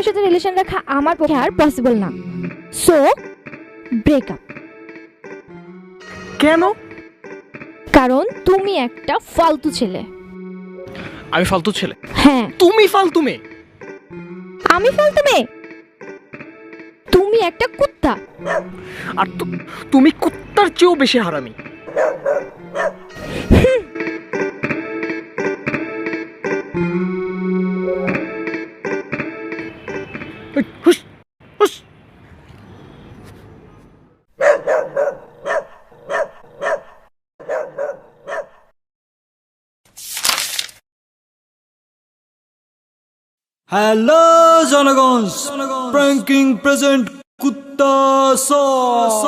সাথে রিলেশন রাখা আমার পক্ষে আর পসিবল না। So breakup. কেন? কারণ তুমি একটা ফালতু ছেলে। আমি ফালতু ছেলে? হ্যাঁ। তুমি ফালতু মেয়ে। আমি ফালতু মেয়ে? তুমি একটা কুত্তা। আর তুমি কুত্তার চেয়েও বেশি হারামি। হুস হুস। হ্যালো জনগণ, প্র্যাঙ্কিং প্রেজেন্ট কুত্তা সস।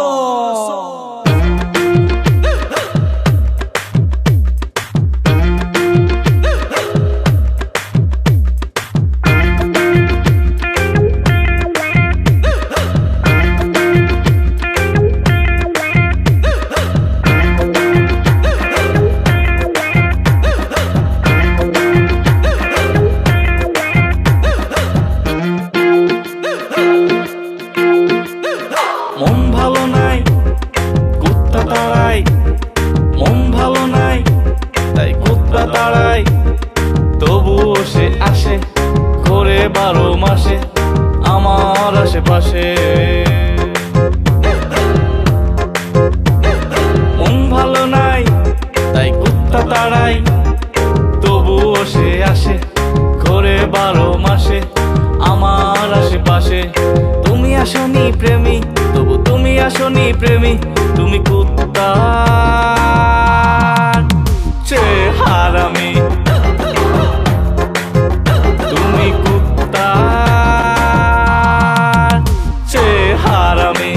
মন ভালো নাই, কুত্তা তাড়াই। মন ভালো নাই, তাই কুত্তা তাড়াই। তবুও সে আসে, ঘোরে 12 মাসে আমার আশেপাশে। মন ভালো নাই, তাই কুত্তা তাড়াই। তবুও সে আসে, ঘোরে 12 মাসে আমার আশেপাশে। তুমি আসনি প্রেমী, তবু তুমি আসনি প্রেমী। তুমি কুত্তা চেয়ে হারামি। তুমি কুত্তা চেয়ে হারামি।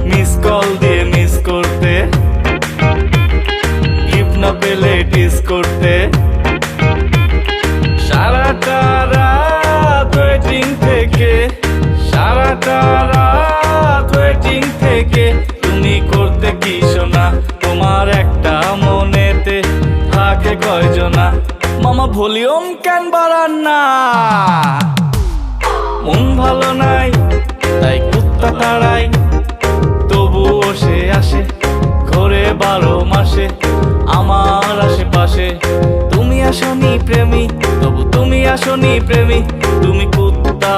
মিস কল দিয়ে মিস করতে, গিফট না পেলে টিস করতে। সারাটা রাত ওয়েটিং থেকে, সারাটা রাত ওয়েটিং থেকে। তুমি করতে কি শোনা, তোমার একটা মনেতে থাকে কয়জনা। মামা ভলিউম কেন বাড়ান না? মন ভালো নাই, তাই কুত্তা তাড়াই। তবুও সে আসে, ঘোরে 12 মাসে আমার আশেপাশে। তুমি আসনি প্রেমী, তবু তুমি আসনি প্রেমী। তুমি কুত্তা